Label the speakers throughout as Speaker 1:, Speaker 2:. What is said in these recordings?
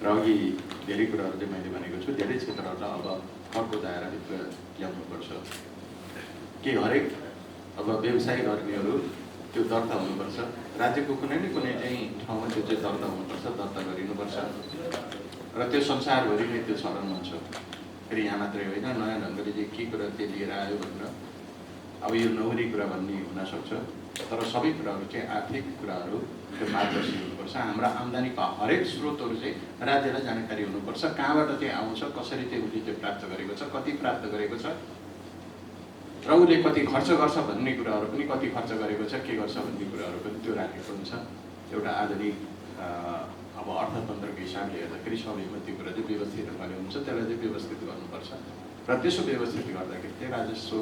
Speaker 1: र अघि धेरै कुराहरू चाहिँ मैले भनेको छु, धेरै क्षेत्रहरूलाई अब अर्को दायराभित्र ल्याउनुपर्छ। के हरेक अब व्यवसाय गर्नेहरू त्यो दर्ता हुनुपर्छ, राज्यको कुनै न कुनै चाहिँ ठाउँमा त्यो चाहिँ दर्ता हुनुपर्छ, दर्ता गरिनुपर्छ र त्यो संसारभरि नै त्यो चलन हुन्छ। फेरि यहाँ मात्रै होइन, नयाँ ढङ्गले चाहिँ के कुरा चाहिँ लिएर आयो भनेर अब यो नहुने कुरा भन्ने हुनसक्छ, तर सबै कुराहरू चाहिँ आर्थिक कुराहरू त्यो पारदर्शी हुनुपर्छ। हाम्रा आम्दानीका हरेक स्रोतहरू चाहिँ राज्यलाई जानकारी हुनुपर्छ, कहाँबाट चाहिँ आउँछ, कसरी चाहिँ उसले त्यो प्राप्त गरेको छ, कति प्राप्त गरेको छ र उसले कति खर्च गर्छ भन्ने कुराहरू पनि, कति खर्च गरेको छ, के गर्छ भन्ने कुराहरू पनि त्यो राखेको हुन्छ। एउटा आधुनिक अब अर्थतन्त्रको हिसाबले हेर्दाखेरि सबैमा त्यो कुरा चाहिँ व्यवस्थित ढङ्गले हुन्छ, त्यसलाई चाहिँ व्यवस्थित गर्नुपर्छ र त्यसो व्यवस्थित गर्दाखेरि चाहिँ राजस्व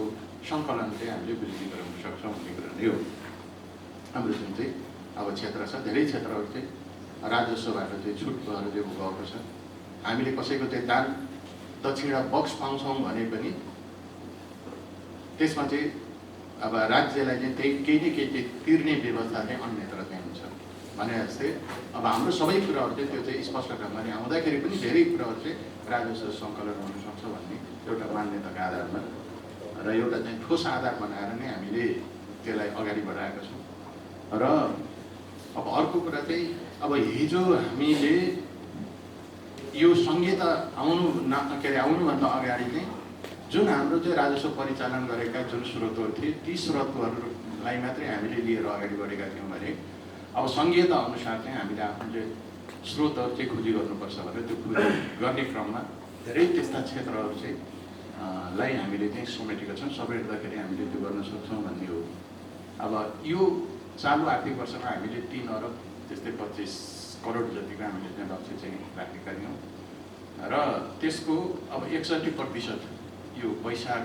Speaker 1: सङ्कलन चाहिँ हामीले वृद्धि गराउन सक्छौँ भन्ने कुरा नै हो। हाम्रो जुन चाहिँ अब क्षेत्र छ, धेरै क्षेत्रहरू चाहिँ राजस्वबाट चाहिँ छुट भएर चाहिँ गएको छ। हामीले कसैको चाहिँ दान दक्षिणा बक्स पाउँछौँ भने पनि त्यसमा चाहिँ अब राज्यलाई चाहिँ त्यही केही न केही चाहिँ तिर्ने व्यवस्था चाहिँ अन्यत्र चाहिँ हुन्छ भने जस्तै अब हाम्रो सबै कुराहरू चाहिँ त्यो चाहिँ स्पष्ट ढङ्गले आउँदाखेरि पनि धेरै कुराहरू चाहिँ राजस्व सङ्कलन हुनसक्छ भन्ने एउटा मान्यताको आधारमा र एउटा चाहिँ ठोस आधार बनाएर नै हामीले त्यसलाई अगाडि बढाएका छौँ। र अब अर्को कुरा चाहिँ अब हिजो हामीले यो संहिता आउनुभन्दा अगाडि चाहिँ जुन हाम्रो चाहिँ राजस्व परिचालन गरेका जुन स्रोतहरू थिए, ती स्रोतहरूलाई मात्रै हामीले लिएर अगाडि बढेका थियौँ भने अब संहिता अनुसार चाहिँ हामीले आफ्नो चाहिँ स्रोतहरू चाहिँ खोजी गर्नुपर्छ भनेर त्यो खोजी गर्ने क्रममा धेरै त्यस्ता क्षेत्रहरू चाहिँ लाई हामीले चाहिँ समेटेका छौँ। समेट्दाखेरि हामीले त्यो गर्न सक्छौँ भन्ने हो। अब यो चालु आर्थिक वर्षमा हामीले 3 अरब त्यस्तै 25 करोड जतिको हामीले चाहिँ लक्ष्य चाहिँ राखेका थियौँ र त्यसको अब 61% यो वैशाख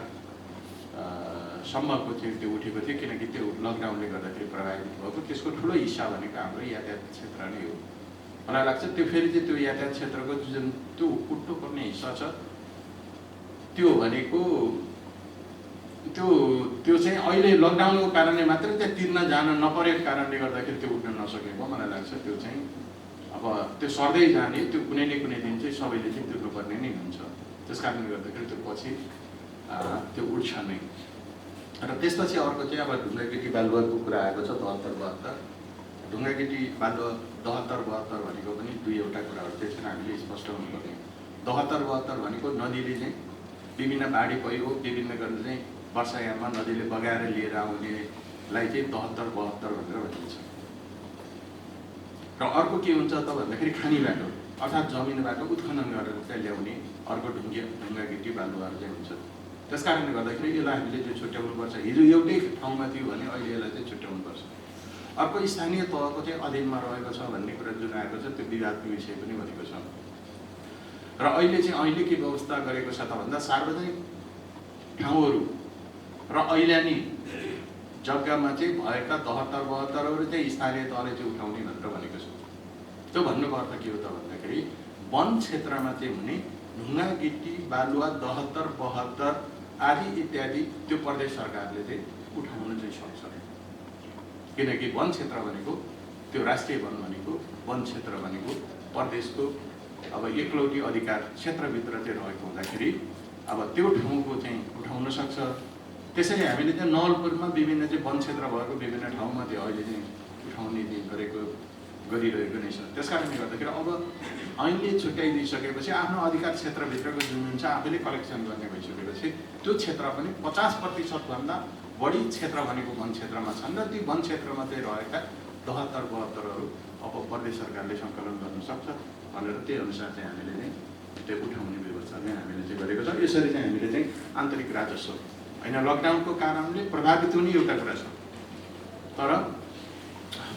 Speaker 1: सम्मको चाहिँ त्यो उठेको थियो, किनकि त्यो लकडाउनले गर्दाखेरि प्रभावित भएको। त्यसको ठुलो हिस्सा भनेको हाम्रो यातायात क्षेत्र नै हो। मलाई लाग्छ त्यो फेरि चाहिँ त्यो यातायात क्षेत्रको जुन त्यो उठ्नुपर्ने हिस्सा छ त्यो भनेको त्यो चाहिँ अहिले लकडाउनको कारणले मात्रै त्यहाँ तिर्न जान नपरेको कारणले गर्दाखेरि त्यो उठ्न नसकेको मलाई लाग्छ। त्यो चाहिँ अब त्यो सर्दै जाने, त्यो कुनै न कुनै दिन चाहिँ सबैले चाहिँ तिर्नुपर्ने नै हुन्छ। त्यस कारणले गर्दाखेरि त्यो पछि त्यो उठ्छ नै। र त्यसपछि अर्को चाहिँ अब ढुङ्गाकेटी बालुवाको कुरा आएको छ 73-72। ढुङ्गाकेटी बालुवा 73-72 भनेको पनि दुईवटा कुराहरू चाहिँ छन्, हामीले स्पष्ट हुनुपर्ने। 73-72 भनेको नदीले चाहिँ विभिन्न बाढी पहिरो विभिन्न गरेर चाहिँ वर्षायाममा नदीले बगाएर लिएर आउनेलाई चाहिँ 73-72 भनेर भनिन्छ। र अर्को के हुन्छ त भन्दाखेरि खानी बाटो अर्थात् जमिनबाट उत्खनन गरेर चाहिँ ल्याउने अर्को ढुङ्गाकेटी बालुवाहरू चाहिँ हुन्छ। त्यस कारणले गर्दाखेरि यसलाई हामीले चाहिँ छुट्याउनुपर्छ। हिजो एउटै ठाउँमा थियो भने अहिले यसलाई चाहिँ छुट्याउनुपर्छ। अर्को स्थानीय तहको चाहिँ अधीनमा रहेको छ भन्ने कुरा जुन आएको छ त्यो विवादको विषय पनि भनेको छ। र अहिले के व्यवस्था गरेको छ त भन्दा सार्वजनिक ठाउँहरू र ऐलानी जग्गामा चाहिँ भएका 73-72 चाहिँ स्थानीय तहले चाहिँ उठाउने भनेर भनेको छ। त्यो भन्नुको अर्थ के हो त भन्दाखेरि वन क्षेत्रमा चाहिँ हुने ढुङ्गाकेटी बालुवा 73-72 आदि इत्यादि त्यो प्रदेश सरकारले चाहिँ उठाउन चाहिँ सक्छ। किनकि वन क्षेत्र भनेको त्यो राष्ट्रिय वन भनेको वन क्षेत्र भनेको प्रदेशको अब एकलौटी अधिकार क्षेत्रभित्र चाहिँ रहेको हुँदाखेरि अब त्यो ठाउँको चाहिँ उठाउन सक्छ। त्यसैले हामीले चाहिँ नवलपुरमा विभिन्न चाहिँ वन क्षेत्र भएको विभिन्न ठाउँमा त्यो अहिले चाहिँ उठाउने गरिरहेको नै छ। त्यस कारणले गर्दाखेरि अब ऐनले छुट्याइदिइसकेपछि आफ्नो अधिकार क्षेत्रभित्रको जुन छ आफैले कलेक्सन गर्ने भइसकेपछि त्यो क्षेत्र पनि 50% भन्दा बढी क्षेत्र भनेको वन क्षेत्रमा छन् र ती वन क्षेत्रमा चाहिँ रहेका 73-72हरू अब प्रदेश सरकारले सङ्कलन गर्न सक्छ भनेर त्यही अनुसार चाहिँ हामीले चाहिँ त्यो उठाउने व्यवस्था चाहिँ हामीले चाहिँ गरेको छ। यसरी चाहिँ हामीले चाहिँ आन्तरिक राजस्व होइन लकडाउनको कारणले प्रभावित हुने एउटा कुरा छ, तर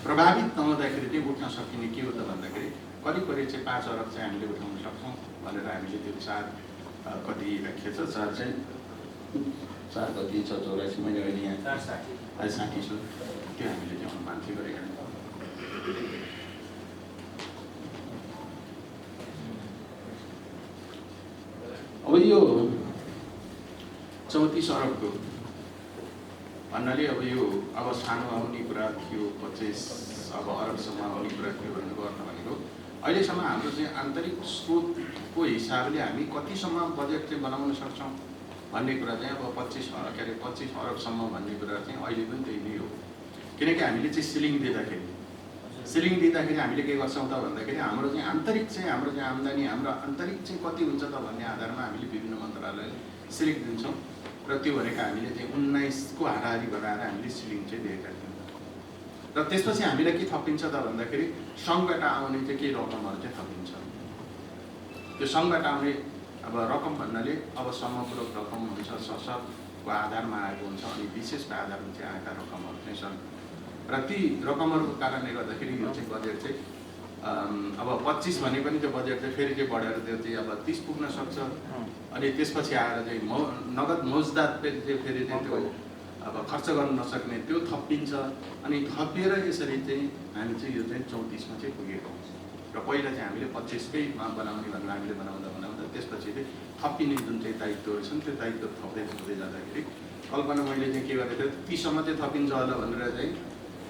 Speaker 1: प्रभावित नहुँदाखेरि चाहिँ उठ्न सकिने के हो त भन्दाखेरि करिब चाहिँ 5 अरब चाहिँ हामीले उठाउन सक्छौँ भनेर हामीले त्यो 4 कति व्याख्या छ 4 चाहिँ 4 कति छ 84 मैले अहिले यहाँ 460 छ त्यो हामीले चाहिँ अनुमान चाहिँ गरेका छौँ। अब यो 34 अरबको भन्नाले अब यो अब सानो आउने कुरा थियो 25 अब अरबसम्म आउने कुरा थियो भन्नुको अर्थ भनेको अहिलेसम्म हाम्रो चाहिँ आन्तरिक स्रोतको हिसाबले हामी कतिसम्म बजेट चाहिँ बनाउन सक्छौँ भन्ने कुरा चाहिँ अब 25 अरबसम्म भन्ने कुरा चाहिँ अहिले पनि त्यही नै हो। किनकि हामीले चाहिँ सिलिङ दिँदाखेरि हामीले के गर्छौँ त भन्दाखेरि हाम्रो चाहिँ आन्तरिक चाहिँ हाम्रो चाहिँ आम्दानी हाम्रो आन्तरिक चाहिँ कति हुन्छ त भन्ने आधारमा हामीले विभिन्न मन्त्रालयले सिलिङ दिन्छौँ र त्यो भनेको हामीले चाहिँ 19को हाराहारी बनाएर हामीले सिलिङ चाहिँ दिएका थियौँ। र त्यसपछि हामीलाई के थपिन्छ त भन्दाखेरि सङ्घबाट आउने चाहिँ केही रकमहरू चाहिँ थपिन्छ। त्यो सङ्घबाट आउने अब रकम भन्नाले अब समपूरक रकम हुन्छ, सशकको आधारमा आएको हुन्छ, अनि विशेषको आधारमा चाहिँ आएका रकमहरू चाहिँ छन्। र ती रकमहरूको कारणले गर्दाखेरि यो चाहिँ बजेट चाहिँ अब 25 भने पनि त्यो बजेट चाहिँ फेरि चाहिँ बढेर त्यो चाहिँ अब 30 पुग्न सक्छ। अनि त्यसपछि आएर चाहिँ नगद मौजदात फेरि चाहिँ त्यो अब खर्च गर्न नसक्ने त्यो थपिन्छ। अनि थपिएर यसरी चाहिँ हामी चाहिँ यो चाहिँ 34मा चाहिँ पुगेको हुन्छ। र पहिला चाहिँ हामीले 25मा बनाउने भनेर हामीले बनाउँदा त्यसपछि चाहिँ थपिने जुन चाहिँ दायित्वहरू छन् त्यो दायित्व थप्दै जाँदाखेरि कल्पना मैले चाहिँ के गरेको थिएँ 30सम्म चाहिँ थपिन्छ होला भनेर चाहिँ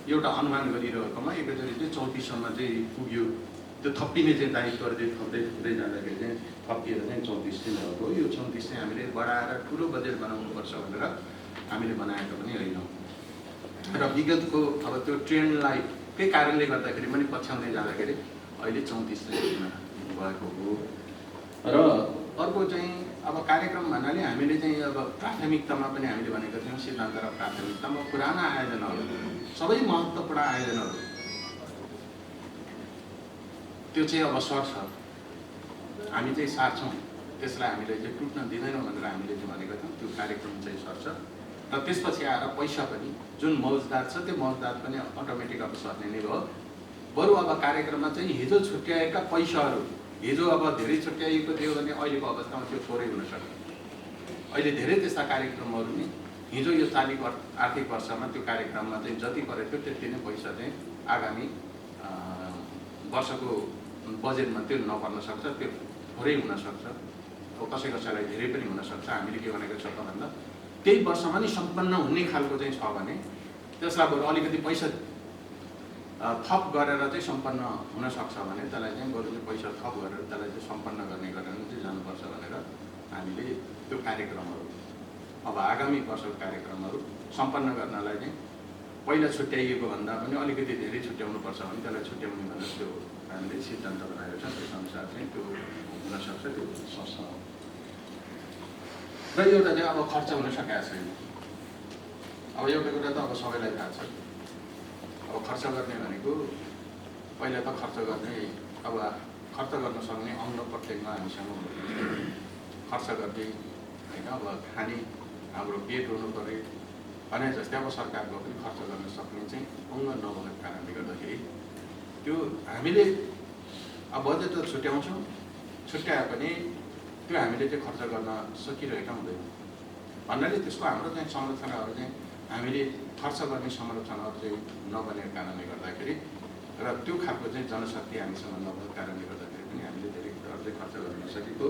Speaker 1: एउटा अनुमान गरिरहेकोमा एकैचोटि चाहिँ 34सम्म चाहिँ पुग्यो। त्यो थपिने चाहिँ दायित्वहरू चाहिँ थप्दै जाँदाखेरि चाहिँ थपिएर चाहिँ 34 चाहिँ भएको हो। यो 34 चाहिँ हामीले बढाएर ठुलो बजेट बनाउनुपर्छ भनेर हामीले बनाएको पनि होइन। र विगतको अब त्यो ट्रेन्डलाई त्यही कारणले गर्दाखेरि पनि पछ्याउँदै जाँदाखेरि अहिले 34 चाहिँ भएको हो। र अर्को चाहिँ अब कार्यक्रम भन्नाले हामीले चाहिँ अब प्राथमिकतामा पनि हामीले भनेको थियौँ सिद्धान्त र प्राथमिकतामा पुराना आयोजनाहरू सबै महत्त्वपूर्ण आयोजनाहरू त्यो चाहिँ अब सर्छ, हामी चाहिँ सार्छौँ, त्यसलाई हामीले चाहिँ टुट्न दिँदैनौँ भनेर हामीले चाहिँ भनेको थियौँ। त्यो कार्यक्रम चाहिँ सर्छ र त्यसपछि आएर पैसा पनि जुन मौजदात छ त्यो मौजदात पनि अटोमेटिक अब सर्ने नै भयो। बरु अब कार्यक्रममा चाहिँ हिजो छुट्याएका पैसाहरू हिजो अब धेरै छुट्याइएको थियो भने अहिलेको अवस्थामा त्यो थोरै हुन सक्छ। अहिले धेरै त्यस्ता कार्यक्रमहरू नि हिजो यो चालु आर्थिक वर्षमा त्यो कार्यक्रममा चाहिँ जति परेको थियो त्यति नै पैसा चाहिँ आगामी वर्षको बजेटमा त्यो नपर्न सक्छ, त्यो थोरै हुनसक्छ, कसैलाई धेरै पनि हुनसक्छ। हामीले के भनेको छ त भन्दा त्यही वर्षमा नि सम्पन्न हुने खालको चाहिँ छ भने त्यसलाई बरु अलिकति पैसा थप गरेर चाहिँ सम्पन्न हुनसक्छ भने त्यसलाई चाहिँ बरु चाहिँ पैसा थप गरेर त्यसलाई चाहिँ सम्पन्न गर्ने गरेर चाहिँ जानुपर्छ भनेर हामीले त्यो कार्यक्रमहरू अब आगामी वर्षको कार्यक्रमहरू सम्पन्न गर्नलाई चाहिँ पहिला छुट्याइएको भन्दा पनि अलिकति धेरै छुट्याउनुपर्छ भने त्यसलाई छुट्याउने भनेर त्यो हामीले सिद्धान्त बनाएको छ। त्यसअनुसार चाहिँ त्यो हुनसक्छ, त्यो सक्छ। र एउटा चाहिँ अब खर्च हुन सकेको छैन। अब एउटा कुरा त अब सबैलाई थाहा छ, अब खर्च गर्ने भनेको पहिला त खर्च गर्ने अब खर्च गर्न सक्ने अङ्ग प्रत्यङ्ग हामीसँग खर्च गर्ने होइन। अब खाने हाम्रो पेट हुनु पऱ्यो भने जस्तै अब सरकारको पनि खर्च गर्न सक्ने चाहिँ अङ्ग नभएको कारणले गर्दाखेरि त्यो हामीले अब बजेट त छुट्याउँछौँ, छुट्याए पनि त्यो हामीले चाहिँ खर्च गर्न सकिरहेका हुँदैन भन्नाले त्यसको हाम्रो चाहिँ संरचनाहरू चाहिँ हामीले खर्च गर्ने संरचनाहरू चाहिँ नबनेको कारणले गर्दाखेरि र त्यो खालको चाहिँ जनशक्ति हामीसँग नभएको कारणले गर्दाखेरि पनि हामीले धेरै कुराहरू चाहिँ खर्च गर्न नसकेको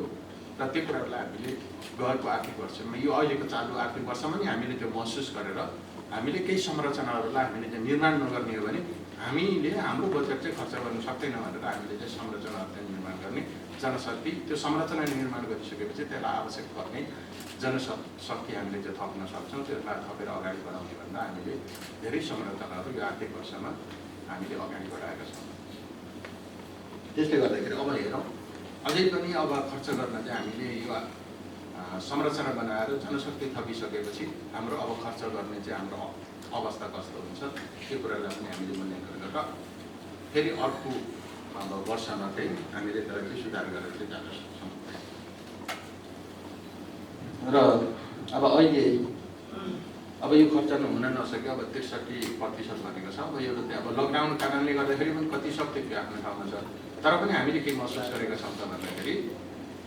Speaker 1: र त्यो कुराहरूलाई हामीले गएको आर्थिक वर्षमा यो अहिलेको चालु आर्थिक वर्षमा नि हामीले त्यो महसुस गरेर हामीले केही संरचनाहरूलाई हामीले चाहिँ निर्माण नगर्ने हो भने हामीले हाम्रो बजेट चाहिँ खर्च गर्न सक्दैनौँ भनेर हामीले चाहिँ संरचनाहरू चाहिँ निर्माण गर्ने जनशक्ति त्यो संरचना निर्माण गरिसकेपछि त्यसलाई आवश्यक पर्ने जनशक्ति हामीले चाहिँ थप्न सक्छौँ। त्यसलाई थपेर अगाडि बढाउने भन्दा हामीले धेरै संरचनाहरू यो आर्थिक वर्षमा हामीले अगाडि बढाएका छौँ। त्यसले गर्दाखेरि अब हेरौँ अझै पनि अब खर्च गर्न चाहिँ हामीले यो संरचना बनाएर जनशक्ति थपिसकेपछि हाम्रो अब खर्च गर्ने चाहिँ हाम्रो अवस्था कस्तो हुन्छ त्यो कुरालाई पनि हामीले मूल्याङ्कन गरेर फेरि अर्को वर्षमा चाहिँ हामीले त्यसलाई चाहिँ सुधार गरेर चाहिँ जान सक्छौँ। र अब अहिले अब यो खर्च हुन नसक्यो, अब 63% भनेको छ। अब एउटा चाहिँ अब लकडाउन कारणले गर्दाखेरि पनि कति सक्थ्यो त्यो आफ्नो ठाउँमा छ, तर पनि हामीले के महसुस गरेका छौँ त भन्दाखेरि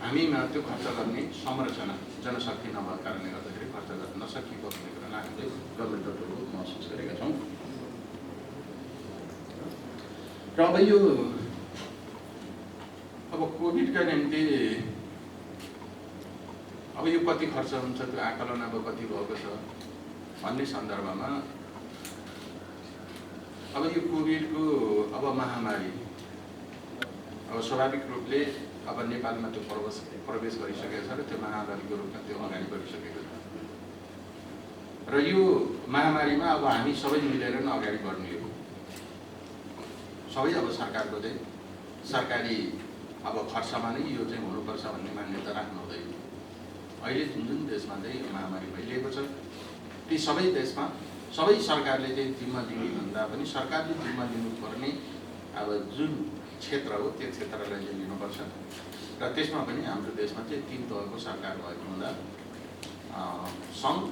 Speaker 1: हामीमा त्यो खर्च गर्ने संरचना जनशक्ति नभएको कारणले गर्दाखेरि खर्च गर्न नसकिएको भन्ने कुरालाई हामीले गम्भीरतापूर्वक महसुस गरेका छौँ। र अब यो अब कोभिडका निम्ति अब यो कति खर्च हुन्छ त्यो आकलन अब कति भएको छ भन्ने सन्दर्भमा अब यो कोभिडको अब महामारी अब स्वाभाविक रूपले अब नेपालमा त्यो प्रवेश गरिसकेको छ र त्यो महामारीको रूपमा त्यो अगाडि बढिसकेको छ र यो महामारीमा अब हामी सबै मिलेर नै अगाडि बढ्ने हो। सबै अब सरकारको चाहिँ सरकारी अब खर्चमा नै यो चाहिँ हुनुपर्छ भन्ने मान्यता राख्नु हुँदैन। अहिले जुन जुन देशमा चाहिँ महामारी फैलिएको छ ती सबै देशमा सबै सरकारले चाहिँ जिम्मा लिने भन्दा पनि सरकारले जिम्मा लिनुपर्ने अब जुन क्षेत्र हो त्यो क्षेत्रलाई चाहिँ लिनुपर्छ र त्यसमा पनि हाम्रो देशमा चाहिँ 3 तहको सरकार भएको हुँदा सङ्घ,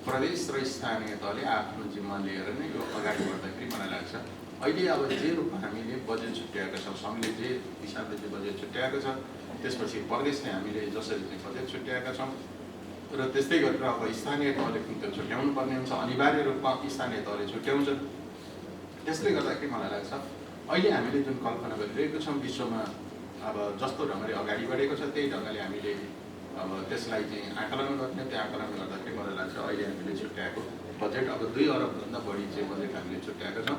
Speaker 1: प्रदेश र स्थानीय तहले आफ्नो जिम्मा लिएर नै यो अगाडि बढ्दाखेरि मलाई लाग्छ अहिले अब जे रूपमा हामीले बजेट छुट्याएका छौँ, सङ्घले जे हिसाबले चाहिँ बजेट छुट्याएको छ, त्यसपछि प्रदेशले हामीले जसरी चाहिँ बजेट छुट्याएका छौँ र त्यस्तै गरेर अब स्थानीय तहले पनि त्यो छुट्याउनु पर्ने हुन्छ, अनिवार्य रूपमा स्थानीय तहले छुट्याउँछ। त्यसले गर्दाखेरि मलाई लाग्छ अहिले हामीले जुन कल्पना गरिरहेको छौँ विश्वमा अब जस्तो ढङ्गले अगाडि बढेको छ त्यही ढङ्गले हामीले अब त्यसलाई चाहिँ आकलन गर्ने, त्यो आकलन गर्दाखेरि मलाई लाग्छ अहिले हामीले छुट्याएको बजेट अब 2 अरबभन्दा बढी चाहिँ बजेट हामीले छुट्याएको छौँ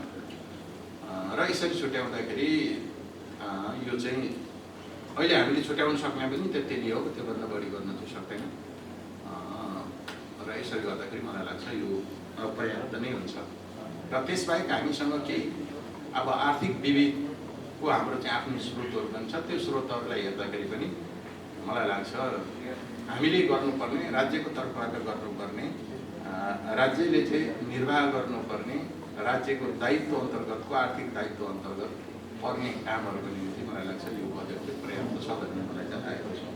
Speaker 1: र यसरी छुट्याउँदाखेरि यो चाहिँ अहिले हामीले छुट्याउन सक्ने पनि त्यति हो, त्योभन्दा बढी गर्न चाहिँ सक्दैन र यसरी गर्दाखेरि मलाई लाग्छ यो पर्याप्त नै हुन्छ र त्यसबाहेक हामीसँग केही अब आर्थिक विविधको हाम्रो चाहिँ आफ्नो स्रोतहरू पनि छ। त्यो स्रोतहरूलाई हेर्दाखेरि पनि मलाई लाग्छ हामीले गर्नुपर्ने, राज्यको तर्फबाट गर्नुपर्ने, राज्यले चाहिँ निर्वाह गर्नुपर्ने, राज्यको दायित्व अन्तर्गतको आर्थिक दायित्व अन्तर्गत पर्ने कामहरूको निम्ति मलाई लाग्छ यो बजेट चाहिँ पर्याप्त छ भन्ने मलाई चाहिँ लागेको छ।